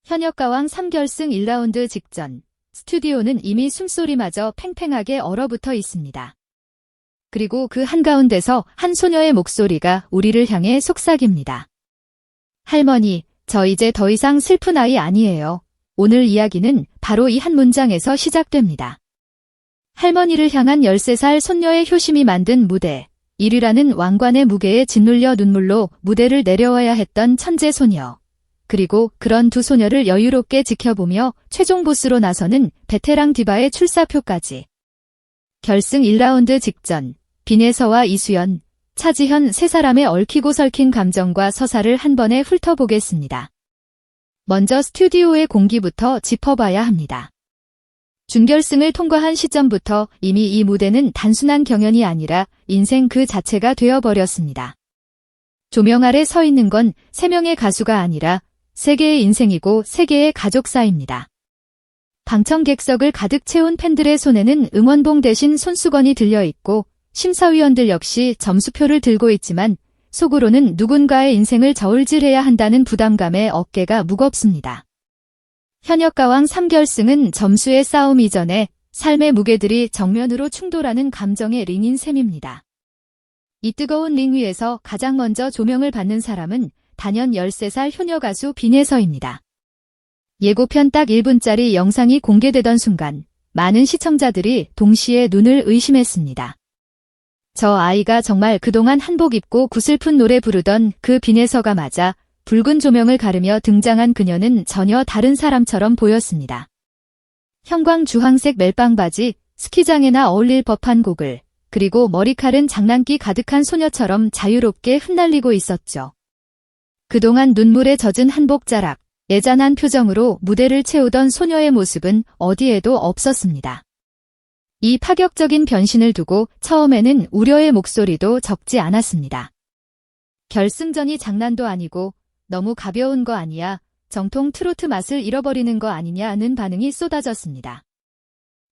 현역가왕 3결승 1라운드 직전, 스튜디오는 이미 숨소리마저 팽팽하게 얼어붙어 있습니다. 그리고 그 한가운데서 한 소녀의 목소리가 우리를 향해 속삭입니다. 할머니, 저 이제 더 이상 슬픈 아이 아니에요. 오늘 이야기는 바로 이 한 문장에서 시작됩니다. 할머니를 향한 13살 손녀의 효심이 만든 무대, 1위라는 왕관의 무게에 짓눌려 눈물로 무대를 내려와야 했던 천재 소녀. 그리고 그런 두 소녀를 여유롭게 지켜보며 최종 보스로 나서는 베테랑 디바의 출사표까지. 결승 1라운드 직전, 빈에서와 이수연, 차지현 세 사람의 얽히고 설킨 감정과 서사를 한 번에 훑어보겠습니다. 먼저 스튜디오의 공기부터 짚어봐야 합니다. 준결승을 통과한 시점부터 이미 이 무대는 단순한 경연이 아니라 인생 그 자체가 되어버렸습니다. 조명 아래 서 있는 건 3명의 가수가 아니라 3개의 인생이고 3개의 가족사입니다. 방청객석을 가득 채운 팬들의 손에는 응원봉 대신 손수건이 들려있고 심사위원들 역시 점수표를 들고 있지만 속으로는 누군가의 인생을 저울질해야 한다는 부담감에 어깨가 무겁습니다. 현역가왕 3결승은 점수의 싸움 이전에 삶의 무게들이 정면으로 충돌하는 감정의 링인 셈입니다. 이 뜨거운 링 위에서 가장 먼저 조명을 받는 사람은 단연 13살 효녀 가수 빈에서입니다. 예고편 딱 1분짜리 영상이 공개되던 순간 많은 시청자들이 동시에 눈을 의심했습니다. 저 아이가 정말 그동안 한복 입고 구슬픈 노래 부르던 그 빈에서가 맞아 붉은 조명을 가르며 등장한 그녀는 전혀 다른 사람처럼 보였습니다. 형광 주황색 멜빵 바지, 스키장에나 어울릴 법한 고글, 그리고 머리칼은 장난기 가득한 소녀처럼 자유롭게 흩날리고 있었죠. 그동안 눈물에 젖은 한복 자락, 애잔한 표정으로 무대를 채우던 소녀의 모습은 어디에도 없었습니다. 이 파격적인 변신을 두고 처음에는 우려의 목소리도 적지 않았습니다. 결승전이 장난도 아니고 너무 가벼운 거 아니야, 정통 트로트 맛을 잃어버리는 거 아니냐는 반응이 쏟아졌습니다.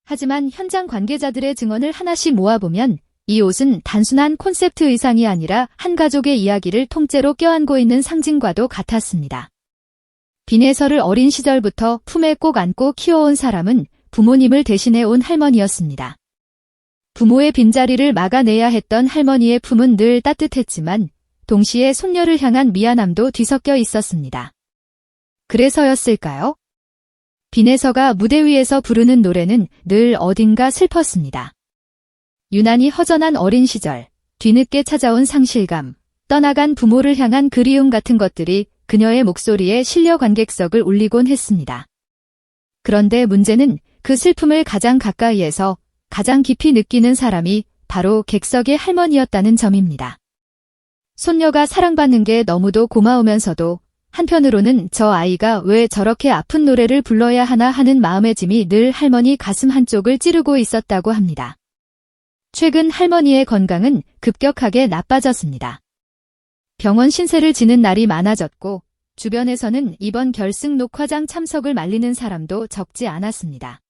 하지만 현장 관계자들의 증언을 하나씩 모아보면 이 옷은 단순한 콘셉트 의상이 아니라 한 가족의 이야기를 통째로 껴안고 있는 상징과도 같았습니다. 빈에서를 어린 시절부터 품에 꼭 안고 키워온 사람은 부모님을 대신해 온 할머니였습니다. 부모의 빈자리를 막아내야 했던 할머니의 품은 늘 따뜻했지만 동시에 손녀를 향한 미안함도 뒤섞여 있었습니다. 그래서였을까요? 빈에서가 무대 위에서 부르는 노래는 늘 어딘가 슬펐습니다. 유난히 허전한 어린 시절, 뒤늦게 찾아온 상실감, 떠나간 부모를 향한 그리움 같은 것들이 그녀의 목소리에 실려 관객석을 울리곤 했습니다. 그런데 문제는 그 슬픔을 가장 가까이에서 가장 깊이 느끼는 사람이 바로 객석의 할머니였다는 점입니다. 손녀가 사랑받는 게 너무도 고마우면서도 한편으로는 저 아이가 왜 저렇게 아픈 노래를 불러야 하나 하는 마음의 짐이 늘 할머니 가슴 한쪽을 찌르고 있었다고 합니다. 최근 할머니의 건강은 급격하게 나빠졌습니다. 병원 신세를 지는 날이 많아졌고 주변에서는 이번 결승 녹화장 참석을 말리는 사람도 적지 않았습니다.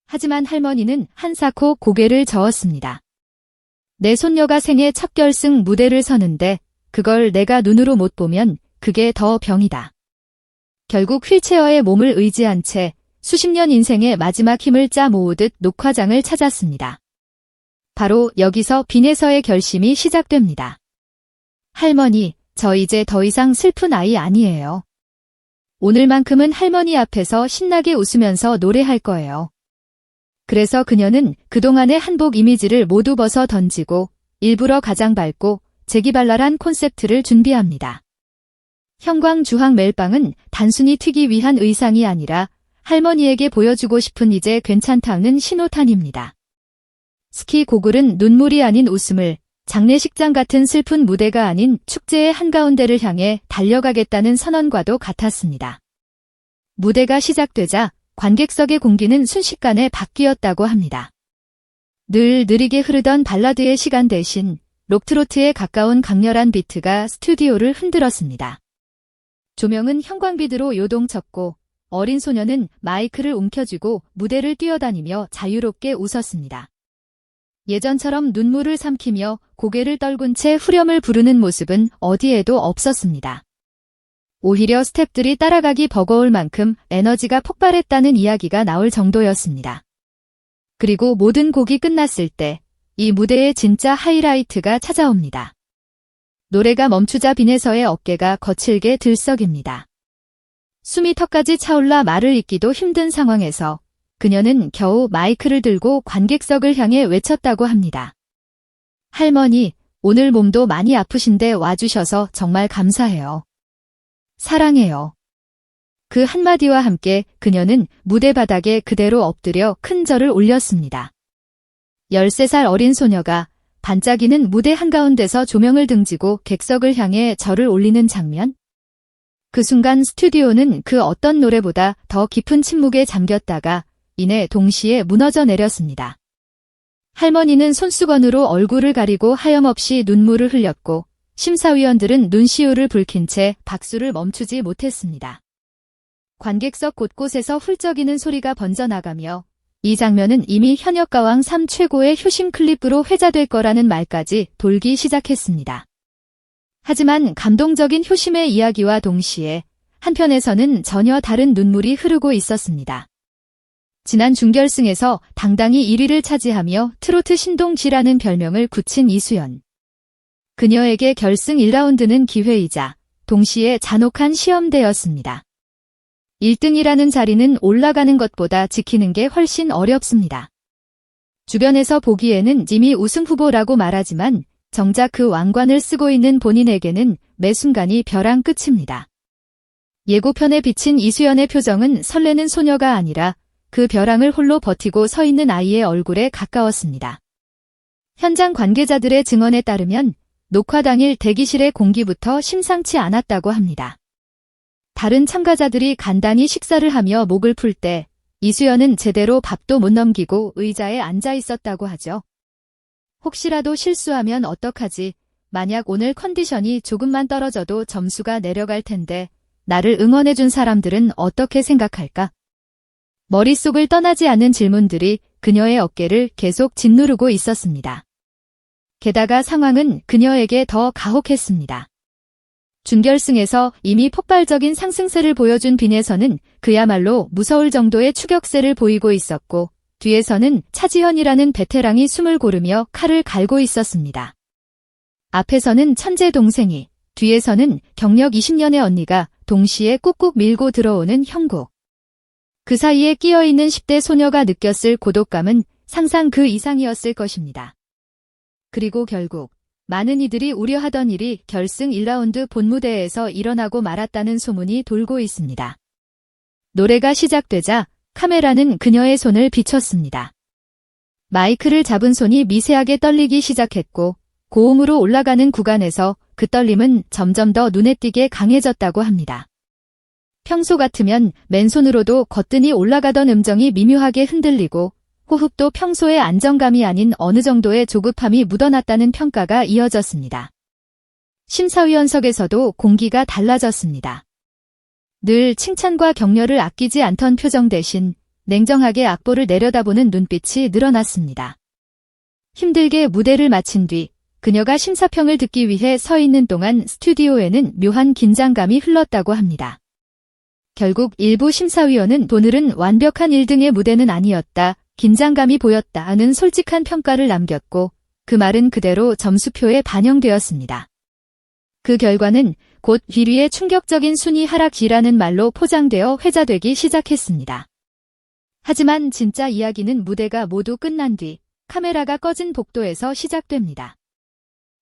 하지만 할머니는 한사코 고개를 저었습니다. 내 손녀가 생애 첫 결승 무대를 서는데 그걸 내가 눈으로 못 보면 그게 더 병이다. 결국 휠체어에 몸을 의지한 채 수십 년 인생의 마지막 힘을 짜 모으듯 녹화장을 찾았습니다. 바로 여기서 빈에서의 결심이 시작됩니다. 할머니, 저 이제 더 이상 슬픈 아이 아니에요. 오늘만큼은 할머니 앞에서 신나게 웃으면서 노래할 거예요. 그래서 그녀는 그동안의 한복 이미지를 모두 벗어 던지고 일부러 가장 밝고 재기발랄한 콘셉트를 준비합니다. 형광 주황 멜빵은 단순히 튀기 위한 의상이 아니라 할머니에게 보여주고 싶은 이제 괜찮다는 신호탄입니다. 스키 고글은 눈물이 아닌 웃음을, 장례식장 같은 슬픈 무대가 아닌 축제의 한가운데를 향해 달려가겠다는 선언과도 같았습니다. 무대가 시작되자 관객석의 공기는 순식간에 바뀌었다고 합니다. 늘 느리게 흐르던 발라드의 시간 대신 록트로트에 가까운 강렬한 비트가 스튜디오를 흔들었습니다. 조명은 형광비드로 요동쳤고 어린 소녀는 마이크를 움켜쥐고 무대를 뛰어다니며 자유롭게 웃었습니다. 예전처럼 눈물을 삼키며 고개를 떨군 채 후렴을 부르는 모습은 어디에도 없었습니다. 오히려 스태프들이 따라가기 버거울 만큼 에너지가 폭발했다는 이야기가 나올 정도였습니다. 그리고 모든 곡이 끝났을 때 이 무대의 진짜 하이라이트가 찾아옵니다. 노래가 멈추자 빈에서의 어깨가 거칠게 들썩입니다. 숨이 턱까지 차올라 말을 잇기도 힘든 상황에서 그녀는 겨우 마이크를 들고 관객석을 향해 외쳤다고 합니다. 할머니, 오늘 몸도 많이 아프신데 와주셔서 정말 감사해요. 사랑해요. 그 한마디와 함께 그녀는 무대 바닥에 그대로 엎드려 큰 절을 올렸습니다. 13살 어린 소녀가 반짝이는 무대 한가운데서 조명을 등지고 객석을 향해 절을 올리는 장면? 그 순간 스튜디오는 그 어떤 노래보다 더 깊은 침묵에 잠겼다가 이내 동시에 무너져 내렸습니다. 할머니는 손수건으로 얼굴을 가리고 하염없이 눈물을 흘렸고 심사위원들은 눈시울을 붉힌 채 박수를 멈추지 못했습니다. 관객석 곳곳에서 훌쩍이는 소리가 번져나가며 이 장면은 이미 현역가왕 3 최고의 효심 클립으로 회자될 거라는 말까지 돌기 시작했습니다. 하지만 감동적인 효심의 이야기와 동시에 한편에서는 전혀 다른 눈물이 흐르고 있었습니다. 지난 준결승에서 당당히 1위를 차지하며 트로트 신동쥐라는 별명을 굳힌 이수연. 그녀에게 결승 1라운드는 기회이자 동시에 잔혹한 시험대였습니다. 1등이라는 자리는 올라가는 것보다 지키는 게 훨씬 어렵습니다. 주변에서 보기에는 이미 우승 후보라고 말하지만 정작 그 왕관을 쓰고 있는 본인에게는 매 순간이 벼랑 끝입니다. 예고편에 비친 이수연의 표정은 설레는 소녀가 아니라 그 벼랑을 홀로 버티고 서 있는 아이의 얼굴에 가까웠습니다. 현장 관계자들의 증언에 따르면 녹화 당일 대기실의 공기부터 심상치 않았다고 합니다. 다른 참가자들이 간단히 식사를 하며 목을 풀 때 이수연은 제대로 밥도 못 넘기고 의자에 앉아 있었다고 하죠. 혹시라도 실수하면 어떡하지? 만약 오늘 컨디션이 조금만 떨어져도 점수가 내려갈 텐데 나를 응원해준 사람들은 어떻게 생각할까? 머릿속을 떠나지 않는 질문들이 그녀의 어깨를 계속 짓누르고 있었습니다. 게다가 상황은 그녀에게 더 가혹했습니다. 준결승에서 이미 폭발적인 상승세를 보여준 빈에서는 그야말로 무서울 정도의 추격세를 보이고 있었고 뒤에서는 차지현이라는 베테랑이 숨을 고르며 칼을 갈고 있었습니다. 앞에서는 천재 동생이, 뒤에서는 경력 20년의 언니가 동시에 꾹꾹 밀고 들어오는 형국. 그 사이에 끼어있는 10대 소녀가 느꼈을 고독감은 상상 그 이상이었을 것입니다. 그리고 결국 많은 이들이 우려하던 일이 결승 1라운드 본무대에서 일어나고 말았다는 소문이 돌고 있습니다. 노래가 시작되자 카메라는 그녀의 손을 비췄습니다. 마이크를 잡은 손이 미세하게 떨리기 시작했고 고음으로 올라가는 구간에서 그 떨림은 점점 더 눈에 띄게 강해졌다고 합니다. 평소 같으면 맨손으로도 거뜬히 올라가던 음정이 미묘하게 흔들리고 호흡도 평소의 안정감이 아닌 어느 정도의 조급함이 묻어났다는 평가가 이어졌습니다. 심사위원석에서도 공기가 달라졌습니다. 늘 칭찬과 격려를 아끼지 않던 표정 대신 냉정하게 악보를 내려다보는 눈빛이 늘어났습니다. 힘들게 무대를 마친 뒤 그녀가 심사평을 듣기 위해 서 있는 동안 스튜디오에는 묘한 긴장감이 흘렀다고 합니다. 결국 일부 심사위원은 오늘은 완벽한 1등의 무대는 아니었다, 긴장감이 보였다는 솔직한 평가를 남겼고 그 말은 그대로 점수표에 반영되었습니다. 그 결과는 곧 1위의 충격적인 순위 하락이라는 말로 포장되어 회자되기 시작했습니다. 하지만 진짜 이야기는 무대가 모두 끝난 뒤 카메라가 꺼진 복도에서 시작됩니다.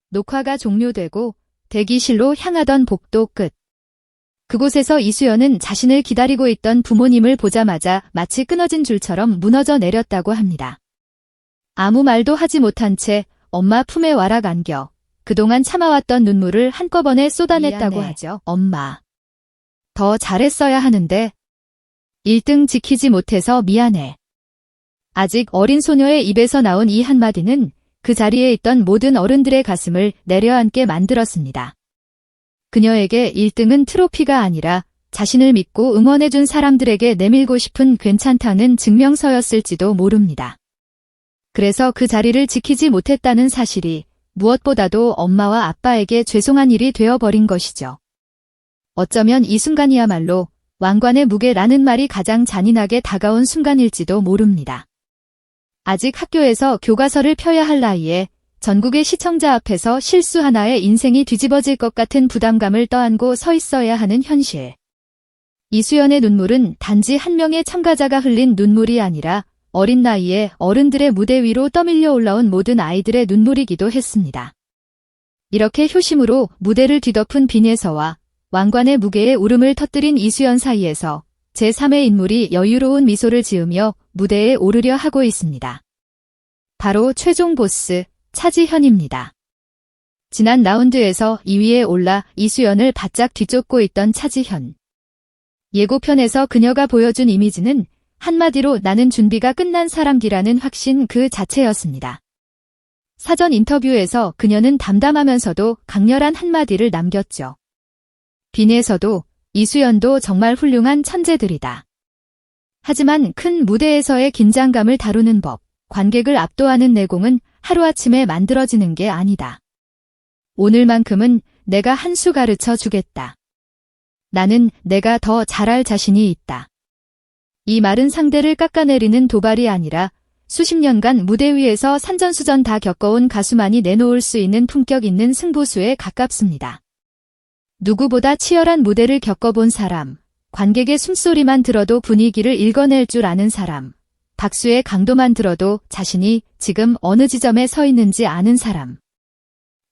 녹화가 종료되고 대기실로 향하던 복도 끝. 그곳에서 이수연은 자신을 기다리고 있던 부모님을 보자마자 마치 끊어진 줄처럼 무너져 내렸다고 합니다. 아무 말도 하지 못한 채 엄마 품에 와락 안겨 그동안 참아왔던 눈물을 한꺼번에 쏟아냈다고 미안해. 하죠. 엄마. 더 잘했어야 하는데 1등 지키지 못해서 미안해. 아직 어린 소녀의 입에서 나온 이 한마디는 그 자리에 있던 모든 어른들의 가슴을 내려앉게 만들었습니다. 그녀에게 1등은 트로피가 아니라 자신을 믿고 응원해준 사람들에게 내밀고 싶은 괜찮다는 증명서였을지도 모릅니다. 그래서 그 자리를 지키지 못했다는 사실이 무엇보다도 엄마와 아빠에게 죄송한 일이 되어버린 것이죠. 어쩌면 이 순간이야말로 왕관의 무게라는 말이 가장 잔인하게 다가온 순간일지도 모릅니다. 아직 학교에서 교과서를 펴야 할 나이에 전국의 시청자 앞에서 실수 하나에 인생이 뒤집어질 것 같은 부담감을 떠안고 서 있어야 하는 현실. 이수연의 눈물은 단지 한 명의 참가자가 흘린 눈물이 아니라 어린 나이에 어른들의 무대 위로 떠밀려 올라온 모든 아이들의 눈물이기도 했습니다. 이렇게 효심으로 무대를 뒤덮은 비내서와 왕관의 무게에 울음을 터뜨린 이수연 사이에서 제3의 인물이 여유로운 미소를 지으며 무대에 오르려 하고 있습니다. 바로 최종 보스 차지현입니다. 지난 라운드에서 2위에 올라 이수연을 바짝 뒤쫓고 있던 차지현. 예고편에서 그녀가 보여준 이미지는 한마디로 나는 준비가 끝난 사람이라는 확신 그 자체였습니다. 사전 인터뷰에서 그녀는 담담하면서도 강렬한 한마디를 남겼죠. 빈에서도 이수연도 정말 훌륭한 천재들이다. 하지만 큰 무대에서의 긴장감을 다루는 법, 관객을 압도하는 내공은 하루아침에 만들어지는 게 아니다. 오늘만큼은 내가 한 수 가르쳐 주겠다. 나는 내가 더 잘할 자신이 있다. 이 말은 상대를 깎아내리는 도발이 아니라 수십 년간 무대 위에서 산전수전 다 겪어온 가수만이 내놓을 수 있는 품격 있는 승부수에 가깝습니다. 누구보다 치열한 무대를 겪어본 사람, 관객의 숨소리만 들어도 분위기를 읽어낼 줄 아는 사람, 박수의 강도만 들어도 자신이 지금 어느 지점에 서 있는지 아는 사람.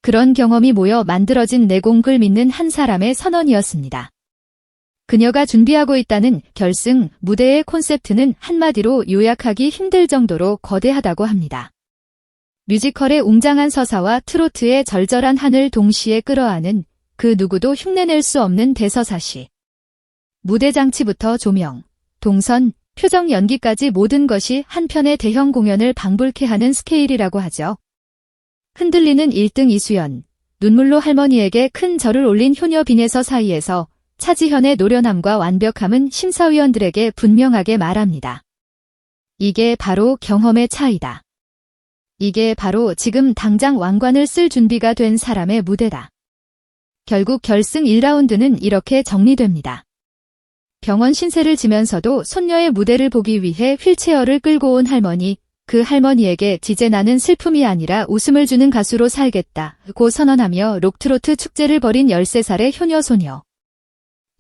그런 경험이 모여 만들어진 내공을 믿는 한 사람의 선언이었습니다. 그녀가 준비하고 있다는 결승 무대의 콘셉트는 한마디로 요약하기 힘들 정도로 거대하다고 합니다. 뮤지컬의 웅장한 서사와 트로트의 절절한 한을 동시에 끌어안은 그 누구도 흉내낼 수 없는 대서사시. 무대 장치부터 조명, 동선, 표정 연기까지 모든 것이 한 편의 대형 공연을 방불케 하는 스케일이라고 하죠. 흔들리는 1등 이수연, 눈물로 할머니에게 큰 절을 올린 효녀 빈에서 사이에서 차지현의 노련함과 완벽함은 심사위원들에게 분명하게 말합니다. 이게 바로 경험의 차이다. 이게 바로 지금 당장 왕관을 쓸 준비가 된 사람의 무대다. 결국 결승 1라운드는 이렇게 정리됩니다. 병원 신세를 지면서도 손녀의 무대를 보기 위해 휠체어를 끌고 온 할머니, 그 할머니에게 이제 나는 슬픔이 아니라 웃음을 주는 가수로 살겠다고 선언하며 록트로트 축제를 벌인 13살의 효녀 소녀.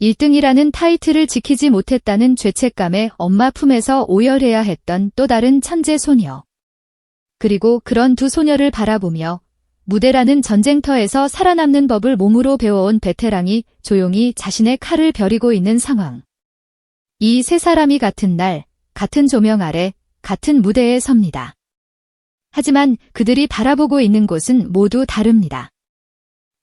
1등이라는 타이틀을 지키지 못했다는 죄책감에 엄마 품에서 오열해야 했던 또 다른 천재 소녀. 그리고 그런 두 소녀를 바라보며 무대라는 전쟁터에서 살아남는 법을 몸으로 배워온 베테랑이 조용히 자신의 칼을 벼리고 있는 상황. 이 세 사람이 같은 날, 같은 조명 아래, 같은 무대에 섭니다. 하지만 그들이 바라보고 있는 곳은 모두 다릅니다.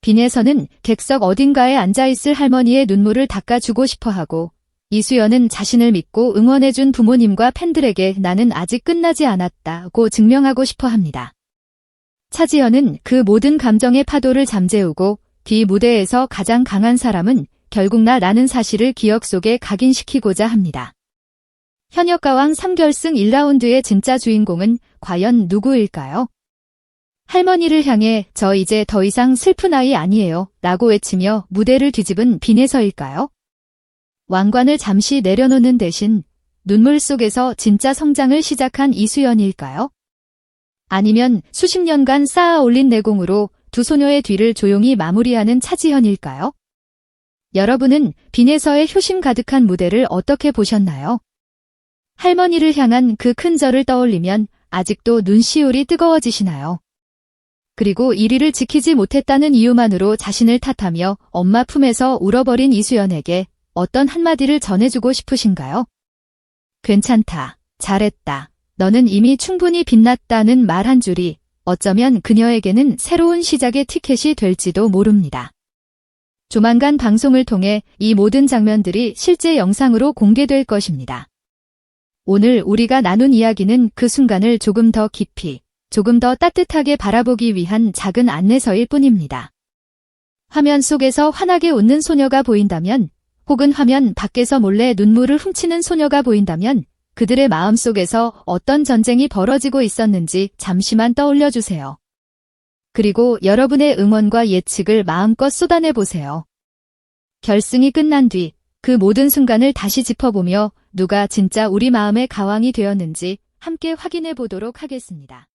빈에서는 객석 어딘가에 앉아있을 할머니의 눈물을 닦아주고 싶어하고, 이수연은 자신을 믿고 응원해준 부모님과 팬들에게 나는 아직 끝나지 않았다고 증명하고 싶어합니다. 차지현은 그 모든 감정의 파도를 잠재우고 뒤 무대에서 가장 강한 사람은 결국 나라는 사실을 기억 속에 각인시키고자 합니다. 현역가왕 3결승 1라운드의 진짜 주인공은 과연 누구일까요? 할머니를 향해 저 이제 더 이상 슬픈 아이 아니에요 라고 외치며 무대를 뒤집은 빈에서일까요? 왕관을 잠시 내려놓는 대신 눈물 속에서 진짜 성장을 시작한 이수연일까요? 아니면 수십 년간 쌓아 올린 내공으로 두 소녀의 뒤를 조용히 마무리하는 차지현일까요? 여러분은 빈에서의 효심 가득한 무대를 어떻게 보셨나요? 할머니를 향한 그 큰 절을 떠올리면 아직도 눈시울이 뜨거워지시나요? 그리고 1위를 지키지 못했다는 이유만으로 자신을 탓하며 엄마 품에서 울어버린 이수연에게 어떤 한마디를 전해주고 싶으신가요? 괜찮다, 잘했다, 너는 이미 충분히 빛났다는 말 한 줄이 어쩌면 그녀에게는 새로운 시작의 티켓이 될지도 모릅니다. 조만간 방송을 통해 이 모든 장면들이 실제 영상으로 공개될 것입니다. 오늘 우리가 나눈 이야기는 그 순간을 조금 더 깊이, 조금 더 따뜻하게 바라보기 위한 작은 안내서일 뿐입니다. 화면 속에서 환하게 웃는 소녀가 보인다면, 혹은 화면 밖에서 몰래 눈물을 훔치는 소녀가 보인다면 그들의 마음속에서 어떤 전쟁이 벌어지고 있었는지 잠시만 떠올려 주세요. 그리고 여러분의 응원과 예측을 마음껏 쏟아내 보세요. 결승이 끝난 뒤 그 모든 순간을 다시 짚어보며 누가 진짜 우리 마음의 가왕이 되었는지 함께 확인해 보도록 하겠습니다.